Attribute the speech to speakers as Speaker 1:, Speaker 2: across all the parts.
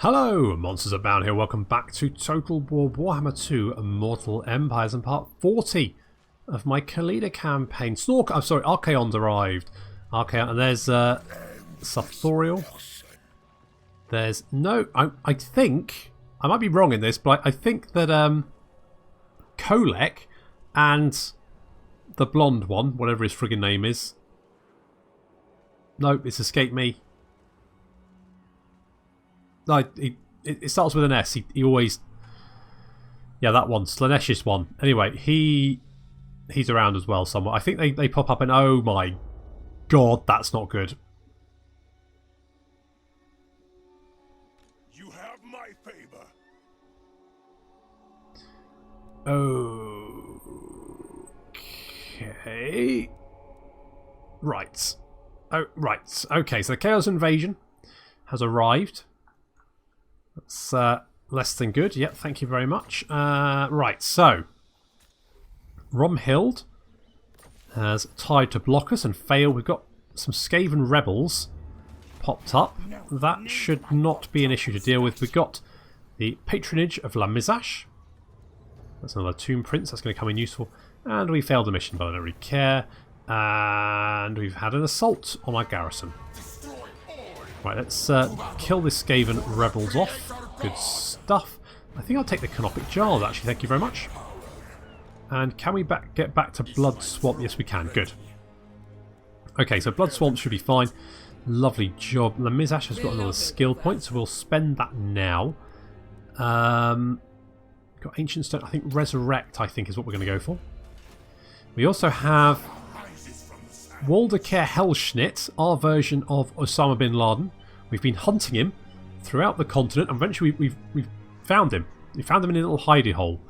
Speaker 1: Hello, Monsters Abound here. Welcome back to Total War Warhammer 2 Mortal Empires and part 40 of my Khalida campaign. Archaon's arrived. Archaon, and there's Sartorial. There's no... I think... I might be wrong in this, but I think that Kolek and the blonde one, whatever his friggin' name is... No, it's escaped me. No, it starts with an S. He always... Yeah, that one. Slanesh's one. Anyway, he's around as well somewhere. I think they pop up and... Oh my god, that's not good.
Speaker 2: You have my favor.
Speaker 1: Okay. Right. Oh, right. Okay, so the Chaos Invasion has arrived. That's less than good. Yep, thank you very much. Right, so Romhild has tried to block us and failed. We've got some Skaven rebels popped up. That should not be an issue to deal with. We've got the patronage of La Mizash. That's another Tomb Prince. That's going to come in useful. And we failed the mission, but I don't really care. And we've had an assault on our garrison. Right, let's kill this Skaven rebels off. Good stuff. I think I'll take the Canopic Jars, actually. Thank you very much. And can we get back to Blood Swamp? Yes, we can. Good. Okay, so Blood Swamp should be fine. Lovely job. The Mizash has got another skill point, so we'll spend that now. Got Ancient Stone. I think Resurrect, I think, is what we're going to go for. We also have Waldecker Hellschnitt, our version of Osama bin Laden. We've been hunting him throughout the continent, and eventually we've found him. We found him in a little hidey hole.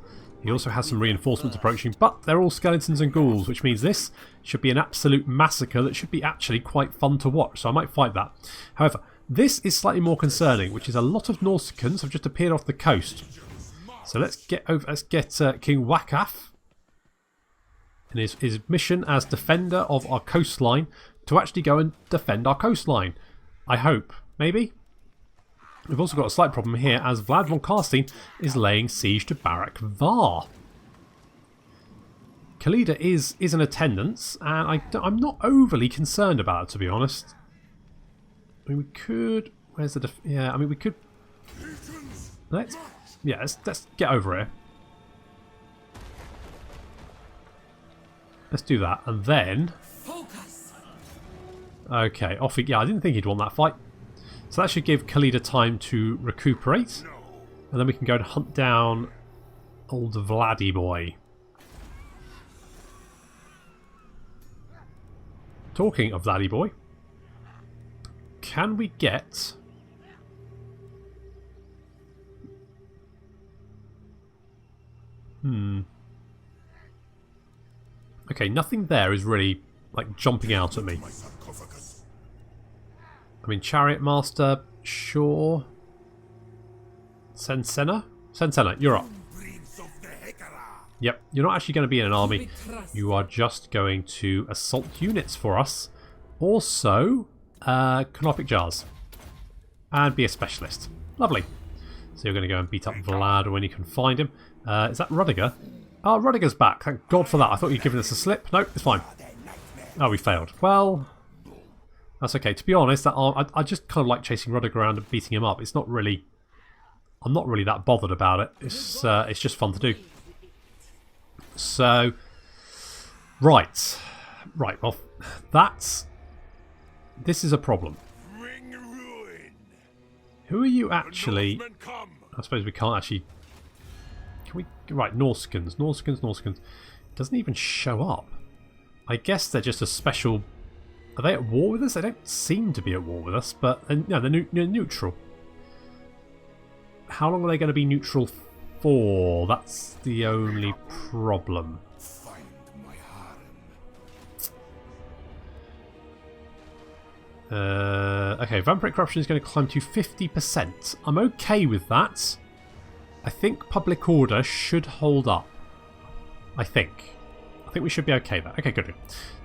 Speaker 1: He also has some reinforcements approaching, but they're all skeletons and ghouls, which means this should be an absolute massacre that should be actually quite fun to watch, so I might fight that. However, this is slightly more concerning, which is a lot of Norscans have just appeared off the coast. So let's get King Wakaf and his mission as defender of our coastline to actually go and defend our coastline. I hope. Maybe? We've also got a slight problem here as Vlad von Karstein is laying siege to Barak Var. Khalida is in attendance, and I'm not overly concerned about it, to be honest. I mean, we could... Where's the... Yeah, I mean, we could... Let's get over here. Let's do that, and then... Okay, off he... Yeah, I didn't think he'd want that fight. So that should give Khalida time to recuperate. And then we can go and hunt down old Vladdy boy. Talking of Vladdy boy, can we get... Okay, nothing there is really, like, jumping out at me. I mean, Chariot Master, sure. Sensenna? Sensenna, you're up. Yep, you're not actually going to be in an army. You are just going to assault units for us. Also, Canopic Jars. And be a specialist. Lovely. So you're going to go and beat up Vlad when you can find him. Is that Rudiger? Oh, Rudiger's back. Thank God for that. I thought you'd given us a slip. Nope, it's fine. Oh, we failed. Well, that's okay. To be honest, I just kind of like chasing Rudiger around and beating him up. It's not really... I'm not really that bothered about it. It's just fun to do. So, right. Right, well, this is a problem. Who are you actually... I suppose we can't actually... Can we... Right, Norscans. Norscans. Doesn't even show up. I guess they're just a special... Are they at war with us? They don't seem to be at war with us, but... No, they're neutral. How long are they going to be neutral for? That's the only problem. Okay, Vampiric Corruption is going to climb to 50%. I'm okay with that. I think Public Order should hold up. I think. I think we should be okay there. Okay, good.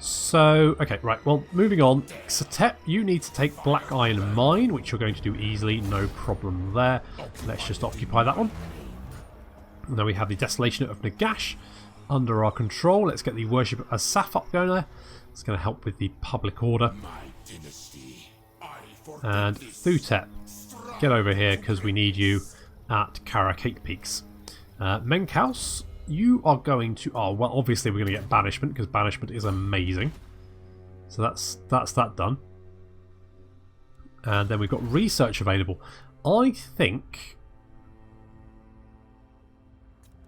Speaker 1: So, okay, right. Well, moving on. Satep, you need to take Black Iron Mine, which you're going to do easily. No problem there. Let's just occupy that one. And then we have the Desolation of Nagash under our control. Let's get the Worship of Asaph up going there. It's going to help with the public order. And Thutep, get over here because we need you at Karakate Peaks. Menkaus, you are going to... Oh, well, obviously we're going to get Banishment because Banishment is amazing. So that's that done. And then we've got Research available. I think...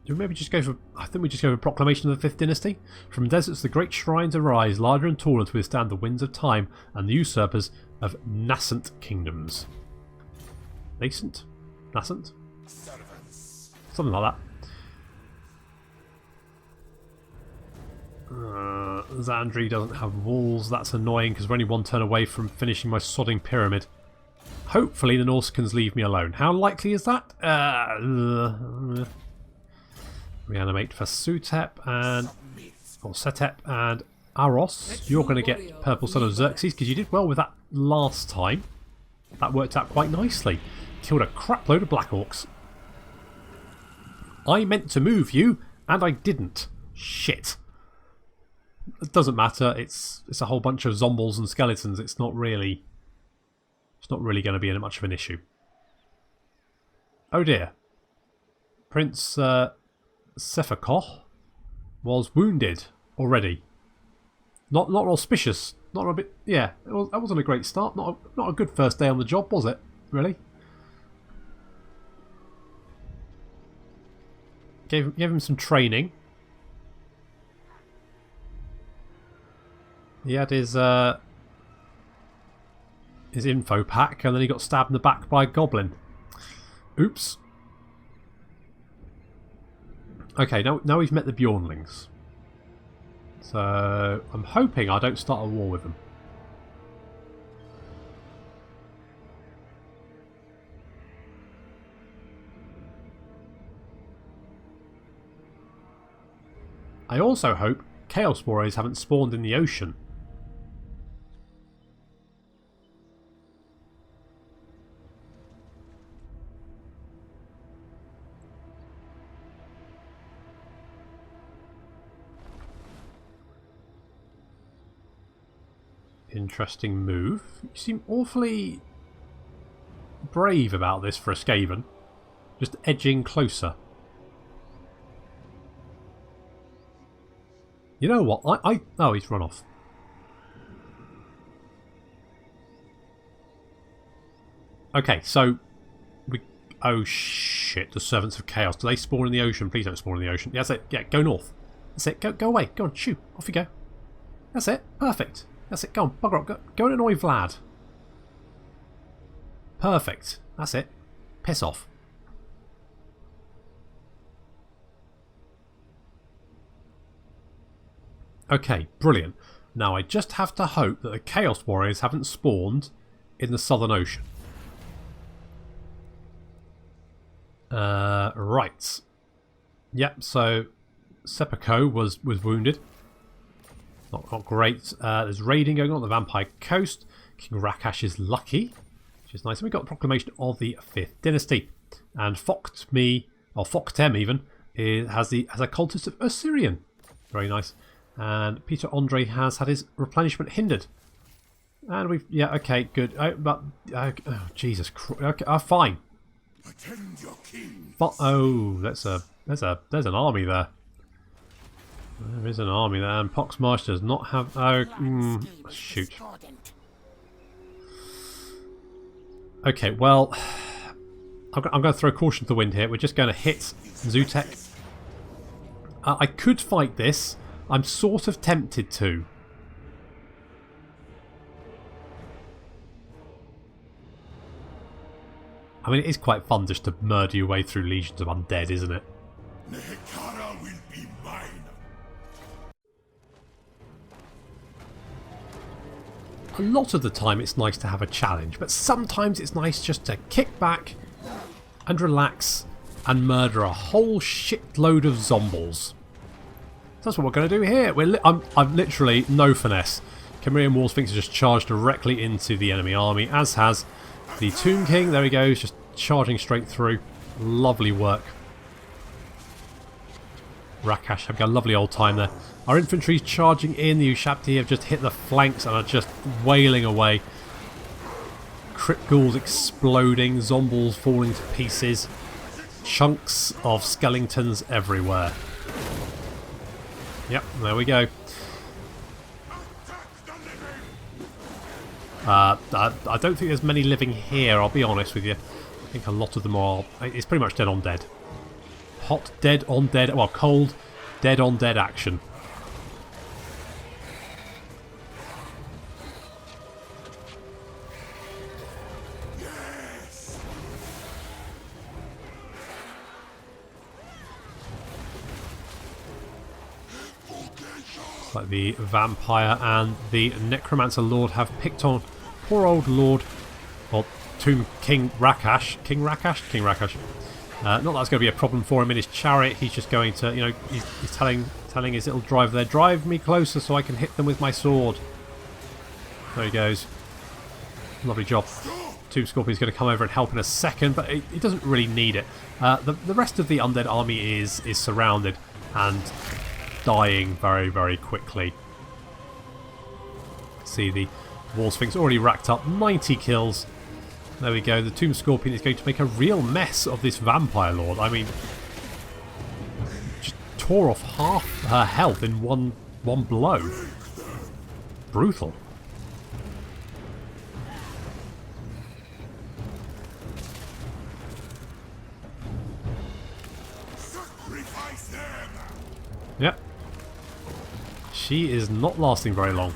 Speaker 1: Do we maybe just go for... I think we just go for Proclamation of the 5th Dynasty. From deserts the great shrines arise, larger and taller to withstand the winds of time and the usurpers of nascent kingdoms. Nascent? Nascent? Something like that. Zandri doesn't have walls. That's annoying because we're only one turn away from finishing my sodding pyramid. Hopefully the Norscans leave me alone. How likely is that? Reanimate for Sutep and... or Setep and Aros. You're going to get Purple Son of Xerxes because you did well with that last time. That worked out quite nicely. Killed a crap load of Black Orcs. I meant to move you and I didn't. Shit. It doesn't matter. It's a whole bunch of zombies and skeletons. It's not really going to be much of an issue. Oh dear. Prince Sephakoh was wounded already. Not auspicious. Not a bit. Yeah, that wasn't a great start. Not a good first day on the job, was it? Really? Gave him some training. He had his info pack, and then he got stabbed in the back by a goblin. Oops. Okay, now we've met the Bjornlings. So I'm hoping I don't start a war with them. I also hope Chaos Warriors haven't spawned in the ocean. Interesting move. You seem awfully brave about this for a Skaven. Just edging closer. You know what? Oh, he's run off. Okay, so oh shit! The Servants of Chaos. Do they spawn in the ocean? Please don't spawn in the ocean. Yeah, that's it. Yeah, go north. That's it. Go away. Go on, shoo. Off you go. That's it. Perfect. That's it. Go on, bugger up. Go and annoy Vlad. Perfect. That's it. Piss off. Okay, brilliant. Now I just have to hope that the Chaos Warriors haven't spawned in the Southern Ocean. Right. Yep, so Sepako was wounded. Not great. There's raiding going on the Vampire Coast. King Rakash is lucky, which is nice. And we got the Proclamation of the 5th Dynasty. And Foktem even, has a cultist of Osirian. Very nice. And Peter Andre has had his replenishment hindered. And we've... Yeah, okay, good. Oh, Jesus Christ. Okay, fine. But, oh, there's an army there. There is an army there, and Poxmarsh does not have... Oh, shoot. Okay, well... I'm going to throw caution to the wind here. We're just going to hit Zutek. I could fight this. I'm sort of tempted to. I mean, it is quite fun just to murder your way through legions of undead, isn't it?
Speaker 2: Nehekara will be mine.
Speaker 1: A lot of the time it's nice to have a challenge, but sometimes it's nice just to kick back and relax and murder a whole shitload of zombies. That's what we're going to do here. I'm literally no finesse. Cimmerian War Sphinx has just charged directly into the enemy army, as has the Tomb King. There he goes, just charging straight through. Lovely work. Rakash having a lovely old time there. Our infantry's charging in. The Ushabti have just hit the flanks and are just wailing away. Crypt ghouls exploding, zombies falling to pieces, chunks of skeletons everywhere. Yep, there we go. I don't think there's many living here, I'll be honest with you. I think a lot of them are... It's pretty much dead on dead. Hot dead on dead... Well, cold dead on dead action. Like the Vampire and the Necromancer Lord have picked on poor old Lord, or Tomb King Rakash. King Rakash? King Rakash. Not that that's going to be a problem for him in his chariot. He's just going to, you know, he's telling his little driver there, drive me closer so I can hit them with my sword. There he goes. Lovely job. Tomb Scorpion's going to come over and help in a second, but he doesn't really need it. The rest of the undead army is surrounded and dying very, very quickly. See the War Sphinx already racked up 90 kills. There we go. The Tomb Scorpion is going to make a real mess of this Vampire Lord. I mean, just tore off half her health in one blow. Brutal. Yep. She is not lasting very long.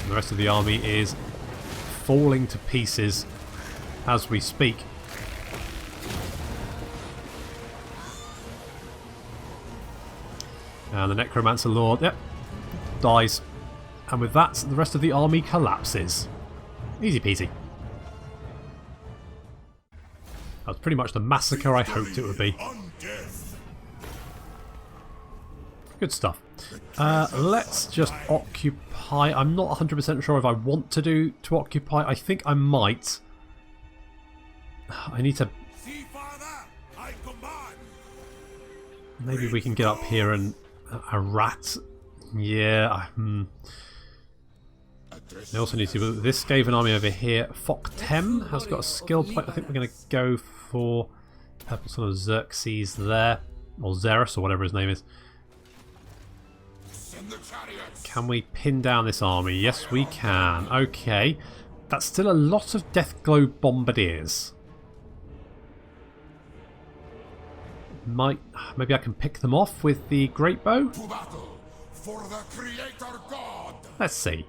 Speaker 1: The rest of the army is falling to pieces as we speak. And the Necromancer Lord, yep, dies. And with that, the rest of the army collapses. Easy peasy. That was pretty much the massacre I hoped it would be. Good stuff. Let's just occupy. I'm not 100% sure if I want to occupy. I think I might. I need to... Maybe we can get up here and... A rat. Yeah. I also need to... This Skaven army over here. Foktem has got a skill point. I think we're going to go for... Purple Son of Xerxes there. Or Xerus, or whatever his name is. Can we pin down this army? Yes, we can. Okay. That's still a lot of Deathglow Bombardiers. Maybe I can pick them off with the Great Bow? For the Creator God. Let's see.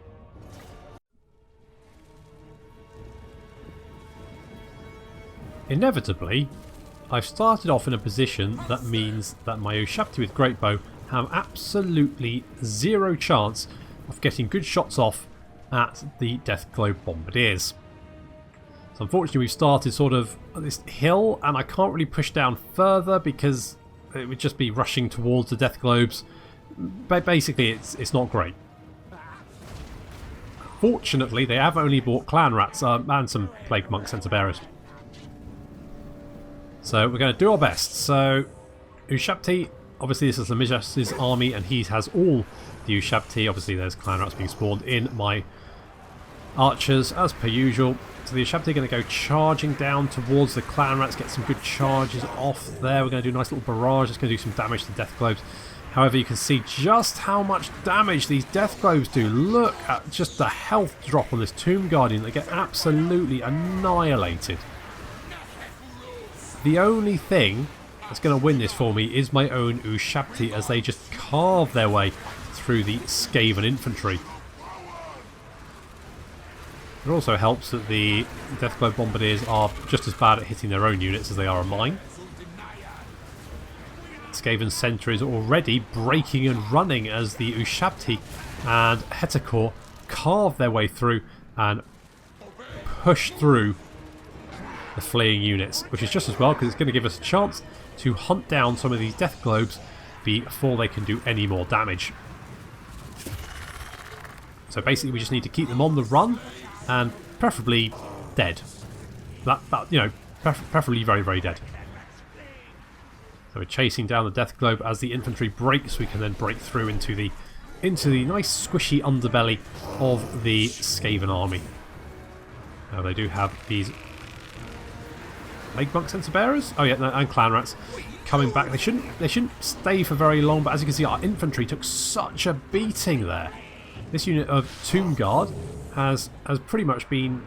Speaker 1: Inevitably, I've started off in a position that means that my Ushabti with Great Bow have absolutely zero chance of getting good shots off at the Deathglow Bombardiers. So unfortunately we've started sort of at this hill and I can't really push down further because it would just be rushing towards the Deathglobes. But basically it's not great. Fortunately they have only bought clan rats and some plague monk centaur bearers. So we're going to do our best. So Ushabti, obviously this is Lamijas's army and he has all the Ushabti. Obviously there's clan rats being spawned in my archers as per usual. So the Ushabti are going to go charging down towards the clan rats, get some good charges off there. We're going to do a nice little barrage. It's going to do some damage to Deathglobes. However, you can see just how much damage these Deathglobes do. Look at just the health drop on this Tomb Guardian. They get absolutely annihilated. The only thing that's going to win this for me is my own Ushabti as they just carve their way through the Skaven infantry. It also helps that the Deathglow Bombardiers are just as bad at hitting their own units as they are on mine. Skaven Centaur is already breaking and running as the Ushabti and Hetakor carve their way through and push through the fleeing units, which is just as well because it's going to give us a chance to hunt down some of these death globes before they can do any more damage. So basically we just need to keep them on the run and preferably dead. That you know, preferably very, very dead. So we're chasing down the death globe. As the infantry breaks, we can then break through into the nice squishy underbelly of the Skaven army. Now they do have these Plague Monk Sensor Bearers. Oh yeah, no, and Clan Rats coming back. They shouldn't stay for very long, but as you can see, our infantry took such a beating there. This unit of Tomb Guard has pretty much been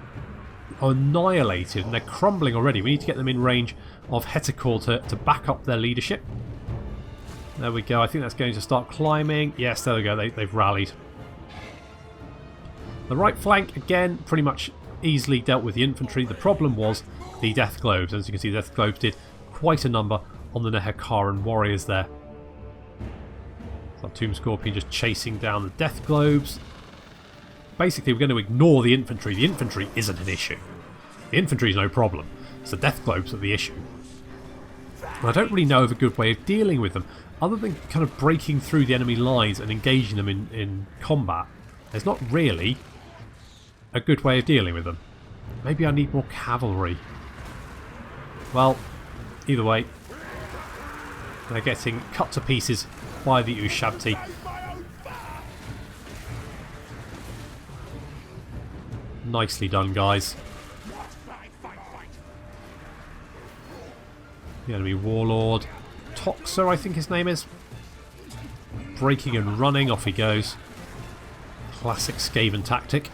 Speaker 1: annihilated, and they're crumbling already. We need to get them in range of Hetekor to back up their leadership. There we go. I think that's going to start climbing. Yes, there we go. They've rallied. The right flank, again, pretty much easily dealt with the infantry. The problem was the death globes. As you can see, the death globes did quite a number on the Nehekaran warriors there. So Tomb Scorpion just chasing down the death globes. Basically, we're going to ignore the infantry. The infantry isn't an issue. The infantry is no problem. It's the death globes that are the issue. And I don't really know of a good way of dealing with them, other than kind of breaking through the enemy lines and engaging them in combat. There's not really a good way of dealing with them. Maybe I need more cavalry. Well, either way, they're getting cut to pieces by the Ushabti. Nicely done, guys. The enemy warlord, Toxer, I think his name is. Breaking and running, off he goes. Classic Skaven tactic.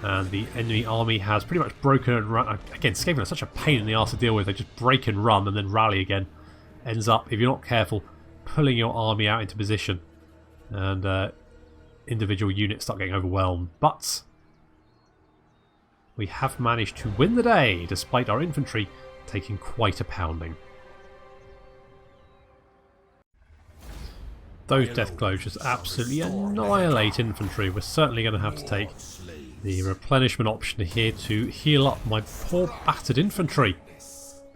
Speaker 1: And the enemy army has pretty much broken and run. Again, Skaven are such a pain in the arse to deal with. They just break and run and then rally again. Ends up, if you're not careful, pulling your army out into position. And individual units start getting overwhelmed. But we have managed to win the day, despite our infantry taking quite a pounding. Those death globes just absolutely annihilate infantry. We're certainly going to have to take the replenishment option here to heal up my poor battered infantry.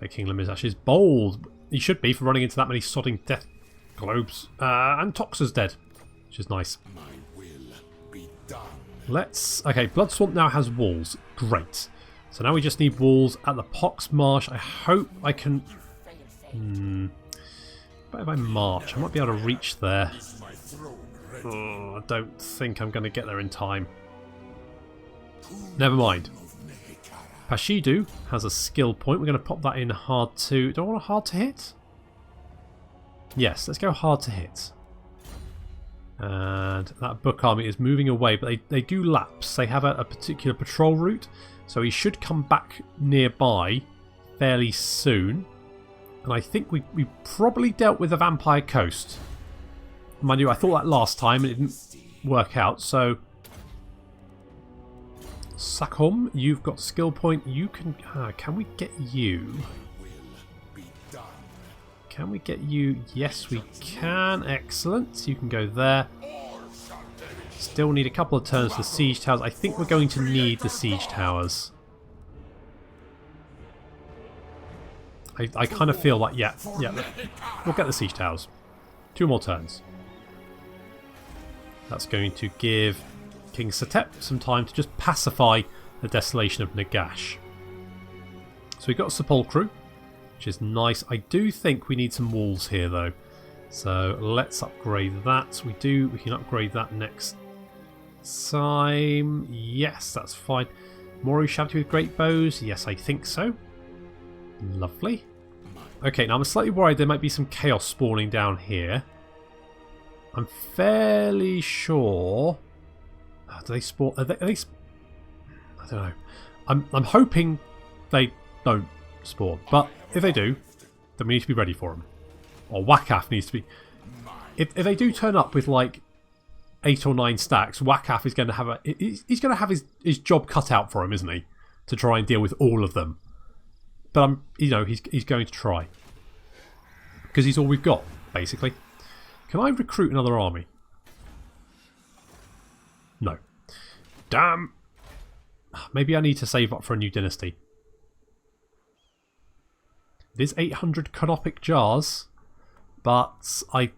Speaker 1: The King Lamizash is bold. He should be for running into that many sodding death globes. And Toxer's dead, which is nice. Let's... Okay, Blood Swamp now has walls. Great. So now we just need walls at the Pox Marsh. I hope I can... But if I march, I might be able to reach there. Oh, I don't think I'm going to get there in time. Never mind. Pashidu has a skill point. We're going to pop that in hard to... Do I want a hard to hit? Yes, let's go hard to hit. And that book army is moving away, but they do lapse. They have a particular patrol route, so he should come back nearby fairly soon. And I think we probably dealt with the Vampire Coast. Mind you, I thought that last time and it didn't work out, so... Sakhom, you've got skill point. You can... can we get you? Can we get you? Yes, we can. Excellent. You can go there. Still need a couple of turns for siege towers. I think we're going to need the siege towers. I kind of feel like, yeah, we'll get the siege towers. 2 more turns. That's going to give King Setep some time to just pacify the desolation of Nagash. So we've got a Sepulchre, which is nice. I do think we need some walls here though. So let's upgrade that. We can upgrade that next time. Yes, that's fine. More Ushabti with great bows. Yes, I think so. Lovely. Okay, now I'm slightly worried there might be some chaos spawning down here. I'm fairly sure... do they spawn... Are they I don't know. I'm hoping they don't spawn. But if they do, then we need to be ready for them. Or Wakaf needs to be... If they do turn up with like 8 or 9 stacks, Wakaf is going to have he's going to have his job cut out for him, isn't he? To try and deal with all of them. But he's going to try. Because he's all we've got, basically. Can I recruit another army? No. Damn. Maybe I need to save up for a new dynasty. It is 800 canopic jars, but I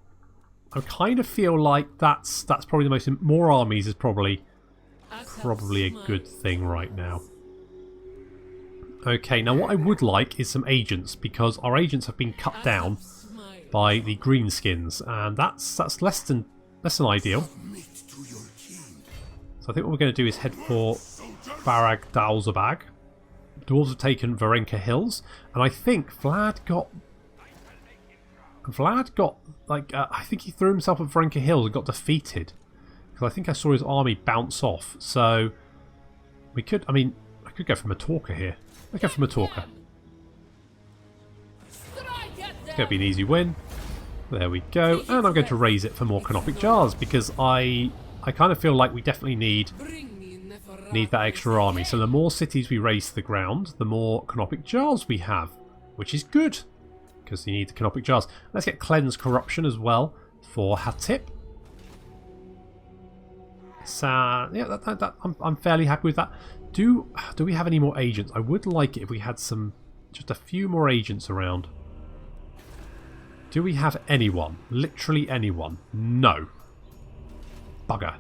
Speaker 1: kind of feel like that's probably the most... More armies is probably a good thing right now. Okay, now what I would like is some agents, because our agents have been cut down by the greenskins, and that's less than ideal. So I think what we're going to do is head for Barag Dalzabag. Dwarves have taken Varenka Hills, and I think Vlad got like I think he threw himself at Varenka Hills and got defeated, because I think I saw his army bounce off. So we could, I mean, I could go for Matorka here. Let's go for Matorka. It's going to be an easy win. There we go, and I'm going to raise it for more canopic jars, because I kind of feel like we definitely need that extra army. So the more cities we raise to the ground, the more canopic jars we have, which is good, because you need the canopic jars. Let's get Cleanse Corruption as well for Hatip. So yeah, I'm fairly happy with that. Do we have any more agents? I would like it if we had just a few more agents around. Do we have anyone? Literally anyone? No. Bugger.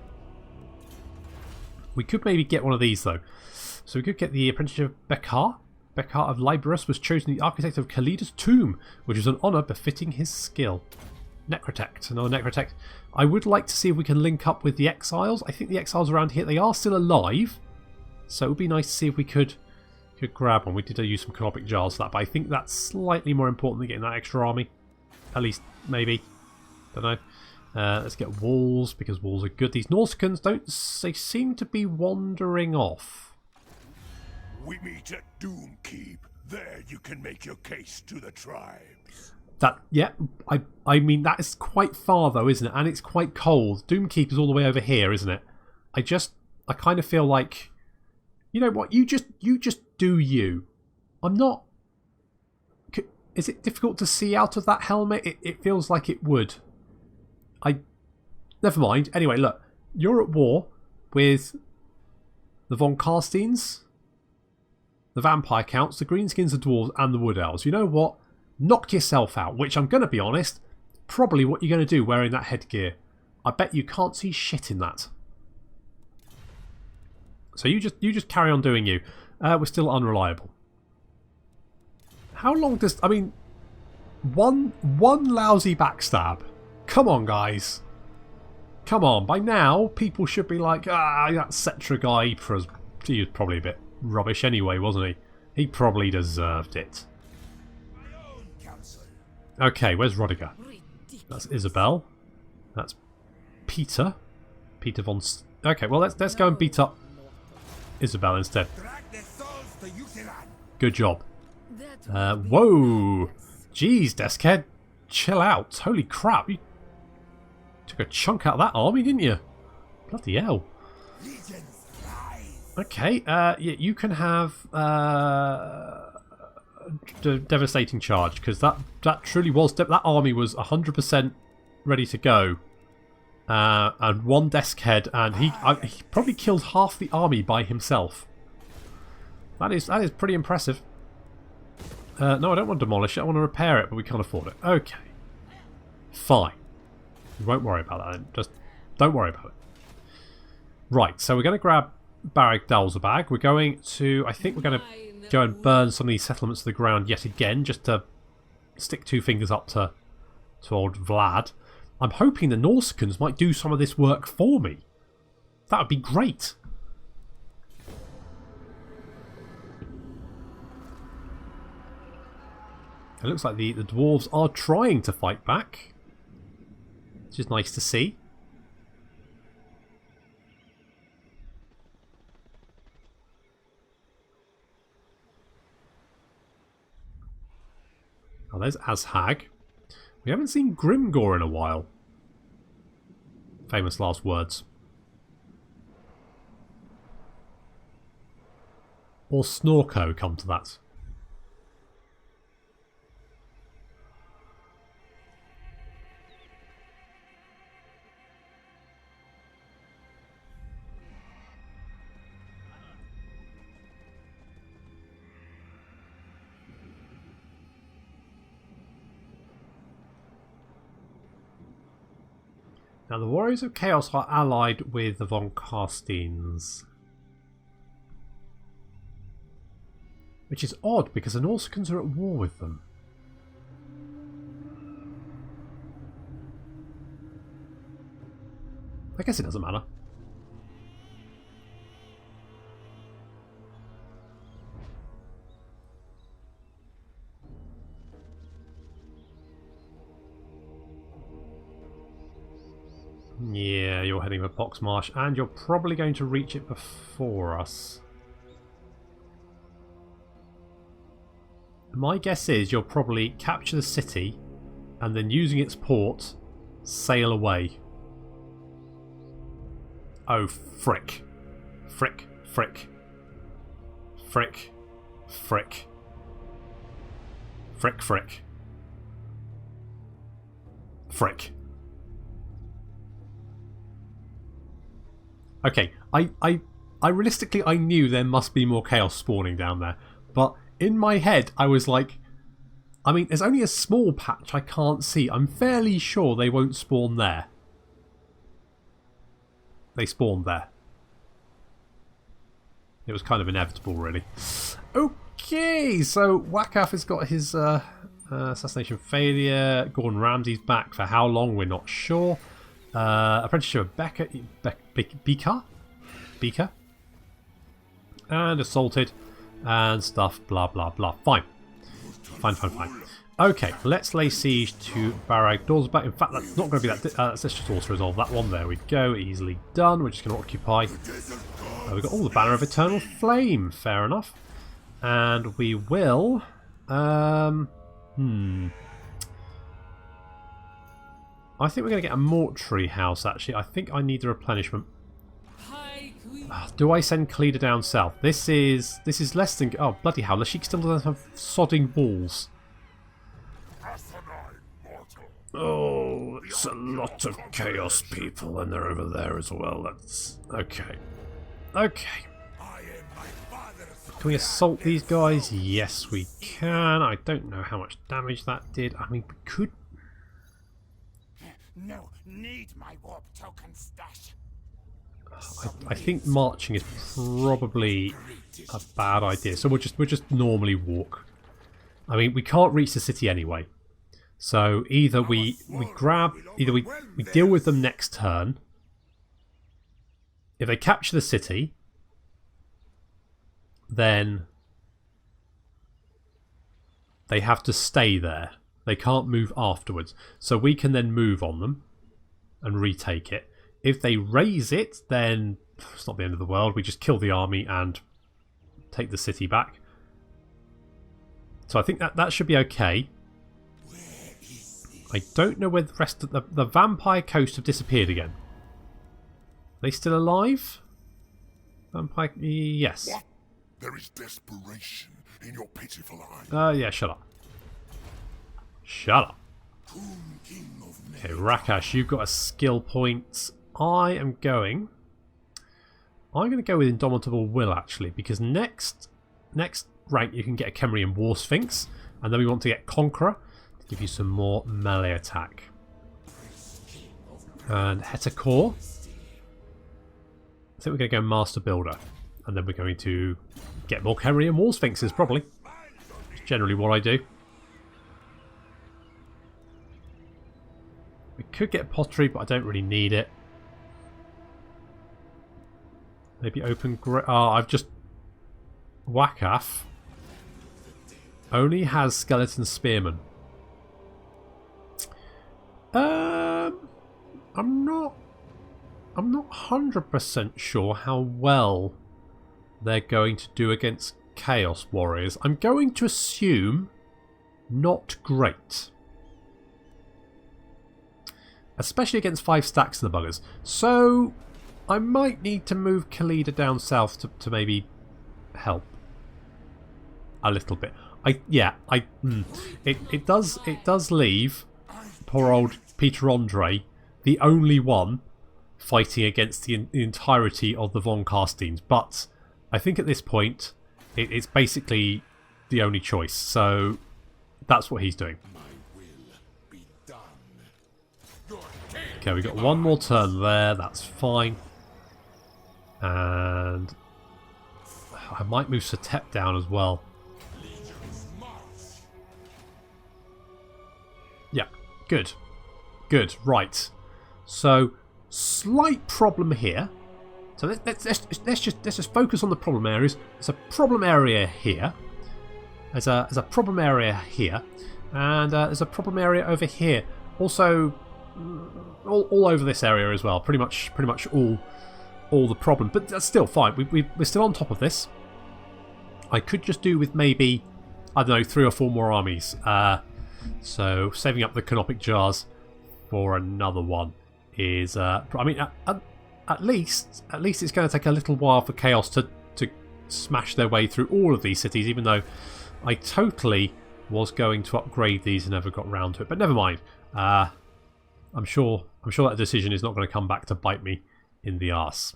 Speaker 1: We could maybe get one of these though. So we could get the Apprenticeship of Bekar. Bekar of Liberus was chosen the architect of Khalida's tomb, which is an honour befitting his skill. Necrotect, another Necrotect. I would like to see if we can link up with the Exiles. I think the Exiles around here, they are still alive. So it would be nice to see if we could grab one. We did use some canopic jars for that, but I think that's slightly more important than getting that extra army. At least, maybe. Don't know. Let's get walls, because walls are good. These Norscans they seem to be wandering off.
Speaker 2: We meet at Doomkeep. There you can make your case to the tribes.
Speaker 1: Yeah, I mean, that is quite far though, isn't it? And it's quite cold. Doomkeep is all the way over here, isn't it? I kind of feel like, you know what, you just do you. I'm not... Is it difficult to see out of that helmet? It feels like it would. Never mind. Anyway, look. You're at war with the Von Karsteins, the Vampire Counts, the Greenskins, the Dwarves, and the Wood Elves. You know what? Knock yourself out. Which, I'm going to be honest, probably what you're going to do wearing that headgear. I bet you can't see shit in that. So you just carry on doing you. We're still unreliable. How long does... I mean, one lousy backstab. Come on, guys. Come on. By now, people should be like, that Cetra guy, he was probably a bit rubbish anyway, wasn't he? He probably deserved it. Okay, where's Rodiger? That's Isabel. That's Peter. Peter von... Okay, well, let's go and beat up Isabel instead. Good job. Whoa! Jeez, Deskhead. Chill out. Holy crap. You took a chunk out of that army, didn't you? Bloody hell. Okay, yeah, you can have the devastating charge, because that truly was... That army was 100% ready to go. And one Deskhead, and he probably killed half the army by himself. That is pretty impressive. No, I don't want to demolish it. I want to repair it, but we can't afford it. Okay. Fine. We won't worry about that then. Just don't worry about it. Right, so we're going to grab Barag Dalzabag. We're going to... I think we're going to go and burn some of these settlements to the ground yet again, just to stick two fingers up to old Vlad. I'm hoping the Norscans might do some of this work for me. That would be great. It looks like the dwarves are trying to fight back, which is nice to see. Oh, there's Azhag. We haven't seen Grimgor in a while. Famous last words. Or Snorko, come to that. Now the Warriors of Chaos are allied with the Von Carsteens. Which is odd because the Norscans are at war with them. I guess it doesn't matter. Yeah, you're heading for Poxmarsh, and you're probably going to reach it before us. My guess is you'll probably capture the city, and then using its port, sail away. Oh, frick. Frick, frick. Frick, frick. Frick, frick. Frick. Okay, I realistically I knew there must be more chaos spawning down there, but in my head I was like, I mean, there's only a small patch I can't see. I'm fairly sure they won't spawn there. They spawned there. It was kind of inevitable, really. Okay, so Wakaf has got his assassination failure. Gordon Ramsay's back for how long, we're not sure. Apprenticeship of Beaker, and assaulted and stuff, blah blah blah. Fine. Okay, let's lay siege to Barag Dorsback. In fact, that's not going to be that. Let's just also resolve that one. There we go, easily done. We're just going to occupy. We've got all the Banner of Eternal Flame. Fair enough. And we will. I think we're going to get a mortuary house, actually. I think I need the replenishment. Do I send Khalida down south? This is less than... Oh, bloody hell. She still doesn't have sodding walls. Oh, it's a lot of chaos people, and they're over there as well. That's... Okay. Okay. Can we assault these guys? Yes, we can. I don't know how much damage that did. I mean, we could...
Speaker 2: No, need my warp token stash.
Speaker 1: I think marching is probably a bad idea. So we'll just normally walk. I mean, we can't reach the city anyway. So either we deal with them next turn. If they capture the city, then they have to stay there. They can't move afterwards. So we can then move on them and retake it. If they raise it, then it's not the end of the world. We just kill the army and take the city back. So I think that should be okay. I don't know where the rest of the Vampire Coast have disappeared again. Are they still alive? Vampire... Yes.
Speaker 2: What? There is desperation in your pitiful eyes.
Speaker 1: Yeah, shut up. Shut up. Okay, Rakash, you've got a skill point. I'm going to go with Indomitable Will, actually, because next rank you can get a Kemrian War Sphinx, and then we want to get Conqueror to give you some more melee attack. And Hetakor. I think we're going to go Master Builder, and then we're going to get more Kemrian War Sphinxes, probably. That's generally what I do. We could get Pottery, but I don't really need it. Maybe open... I've just... Wakaf only has Skeleton Spearmen. I'm not 100% sure how well they're going to do against Chaos Warriors. I'm going to assume not great. Especially against 5 stacks of the buggers. So I might need to move Khalida down south to maybe help a little bit. It does leave poor old Peter Andre the only one fighting against the entirety of the Von Carsteens, but I think at this point it's basically the only choice, so that's what he's doing.
Speaker 2: My will be done. Your tale
Speaker 1: Okay, we've got one more turn there. That's fine. And I might move Satep down as well. Yeah, good. Good, right. So, slight problem here. So let's just focus on the problem areas. There's a problem area here. There's a problem area here. And there's a problem area over here. Also, all over this area as well. Pretty much all the problem. But that's still fine. We're still on top of this. I could just do with maybe, I don't know, 3 or 4 more armies. So saving up the canopic jars for another one is, I mean, at least it's going to take a little while for Chaos to smash their way through all of these cities, even though I totally was going to upgrade these and never got round to it. But never mind. I'm sure that decision is not going to come back to bite me in the arse.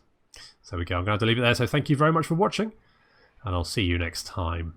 Speaker 1: So there we go. I'm going to leave it there. So thank you very much for watching, and I'll see you next time.